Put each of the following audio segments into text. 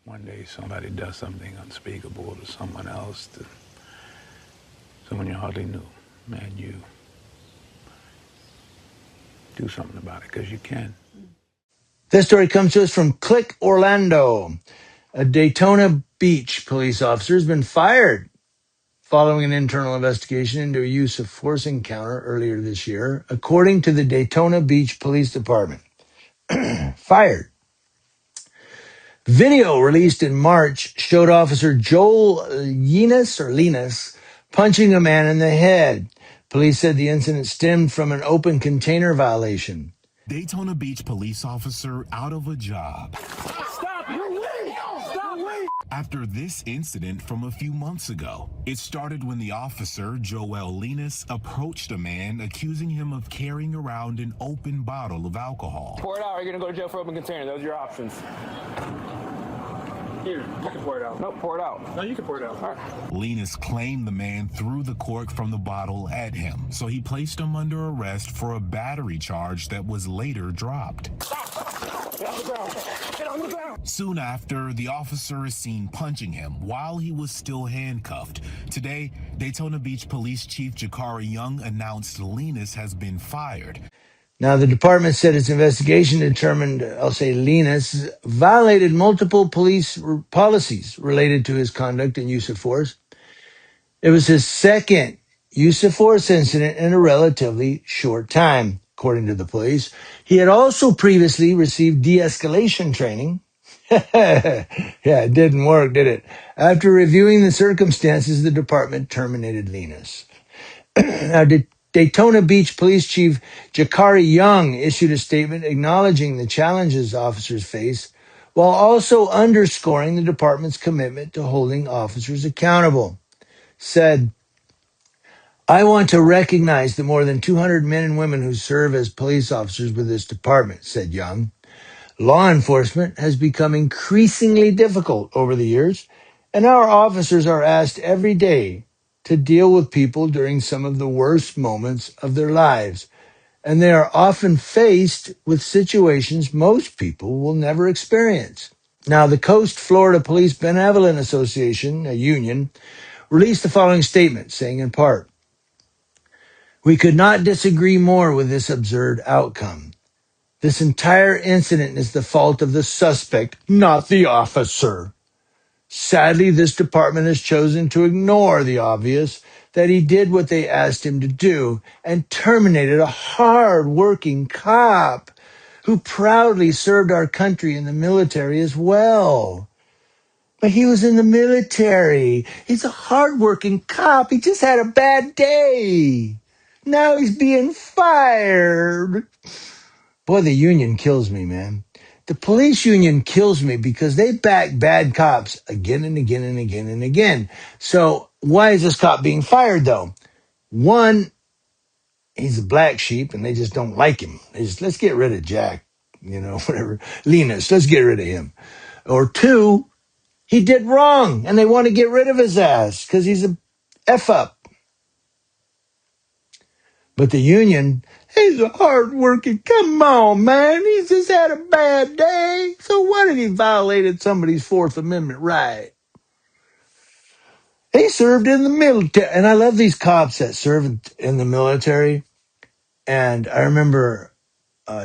one day somebody does something unspeakable to someone else, to someone you hardly knew, man, you do something about it because you can. This story comes to us from Click Orlando. A Daytona Beach police officer has been fired following an internal investigation into a use of force encounter earlier this year, according to the Daytona Beach Police Department. Fired. Video released in March showed Officer Joel Linus punching a man in the head. Police said the incident stemmed from an open container violation. Daytona Beach police officer out of a job. Stop! Stop! After this incident from a few months ago, it started when the officer, Joel Linus, approached a man accusing him of carrying around an open bottle of alcohol. Pour it out, or you're gonna go to jail for open container. Those are your options. Here, you can pour it out. No, pour it out. No, you can pour it out. All right. Linus claimed the man threw the cork from the bottle at him, so he placed him under arrest for a battery charge that was later dropped. Get on the ground. Get on the ground. Soon after, the officer is seen punching him while he was still handcuffed. Today, Daytona Beach Police Chief Jakari Young announced Linus has been fired. Now, the department said its investigation determined, Linus violated multiple police policies related to his conduct and use of force. It was his second use of force incident in a relatively short time, according to the police. He had also previously received de-escalation training. Yeah, it didn't work, did it? After reviewing the circumstances, the department terminated Linus. Now, Daytona Beach Police Chief Jakari Young issued a statement acknowledging the challenges officers face while also underscoring the department's commitment to holding officers accountable. Said, I want to recognize the more than 200 men and women who serve as police officers with this department, said Young. Law enforcement has become increasingly difficult over the years, and our officers are asked every day to deal with people during some of the worst moments of their lives, and they are often faced with situations most people will never experience. Now, the Coast Florida Police Benevolent Association, a union, released the following statement, saying in part, we could not disagree more with this absurd outcome. This entire incident is the fault of the suspect, not the officer. Sadly, this department has chosen to ignore the obvious, that he did what they asked him to do and terminated a hard-working cop who proudly served our country in the military as well. But he was in the military. He's a hard-working cop. He just had a bad day. Now he's being fired. Boy, the union kills me, man. The police union kills me because they back bad cops again and again and again and again. So why is this cop being fired, though? One, he's a black sheep and they just don't like him. Let's get rid of Jack, whatever. Linus, let's get rid of him. Or two, he did wrong and they want to get rid of his ass because he's a F-up. But the union, he's a hard-working, come on, man. He's just had a bad day. So what if he violated somebody's Fourth Amendment right? He served in the military. And I love these cops that serve in the military. And I remember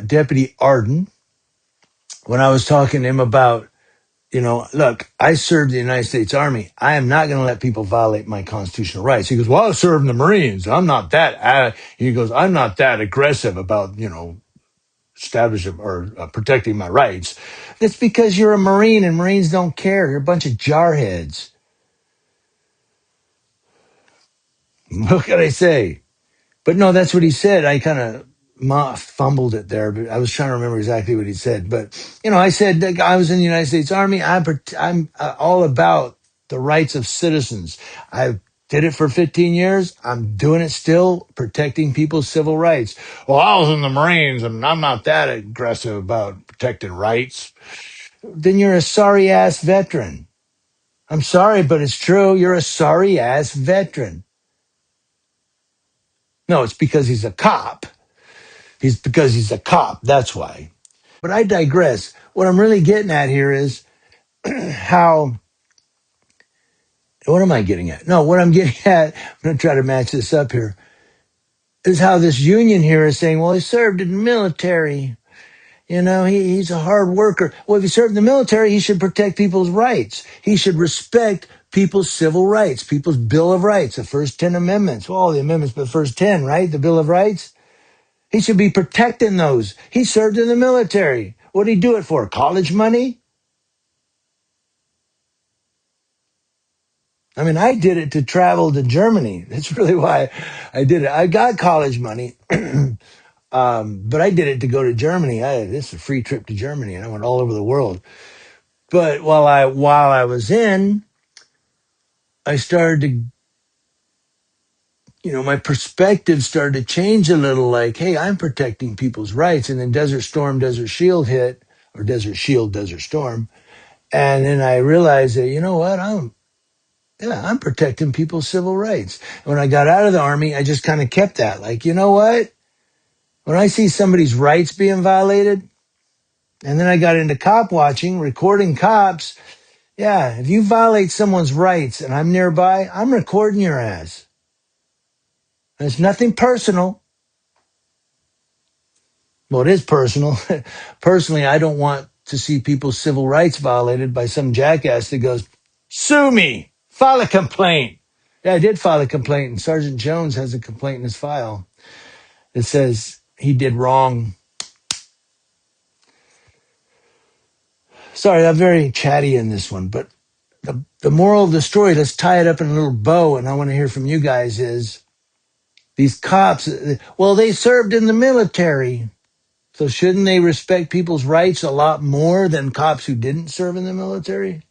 Deputy Arden, when I was talking to him about, look, I served in the United States Army. I am not going to let people violate my constitutional rights. He goes, well, I served in the Marines. I'm not that, he goes, I'm not that aggressive about, establishing or protecting my rights. That's because you're a Marine and Marines don't care. You're a bunch of jarheads. What can I say? But no, that's what he said. I kind of fumbled it there, but I was trying to remember exactly what he said. But, I said that I was in the United States Army. I'm all about the rights of citizens. I did it for 15 years. I'm doing it still, protecting people's civil rights. Well, I was in the Marines and I'm not that aggressive about protecting rights. Then you're a sorry-ass veteran. I'm sorry, but it's true. You're a sorry-ass veteran. No, it's because he's a cop. Because he's a cop. That's why. But I digress. What I'm really getting at here is how, what am I getting at? No, what I'm getting at, I'm going to try to match this up here, is how this union here is saying, well, he served in the military. You know, he's a hard worker. Well, if he served in the military, he should protect people's rights. He should respect people's civil rights, people's Bill of Rights, the first 10 amendments. Well, the amendments, but the first 10, right? The Bill of Rights. He should be protecting those. He served in the military. What did he do it for? College money? I mean, I did it to travel to Germany. That's really why I did it. I got college money, but I did it to go to Germany. This is a free trip to Germany, and I went all over the world. But while I was in, I started to, my perspective started to change a little. Like, hey, I'm protecting people's rights. And then Desert Storm, Desert Shield hit, or Desert Shield, Desert Storm, and then I realized that, you know what, I'm protecting people's civil rights. When I got out of the Army, I just kind of kept that. Like, you know what? When I see somebody's rights being violated, and then I got into cop watching, recording cops. Yeah, if you violate someone's rights and I'm nearby, I'm recording your ass. And it's nothing personal. Well, it is personal. Personally, I don't want to see people's civil rights violated by some jackass that goes, sue me, file a complaint. Yeah, I did file a complaint, and Sergeant Jones has a complaint in his file that says he did wrong. Sorry, I'm very chatty in this one, but the moral of the story, let's tie it up in a little bow, and I want to hear from you guys, is these cops, well, they served in the military. So shouldn't they respect people's rights a lot more than cops who didn't serve in the military?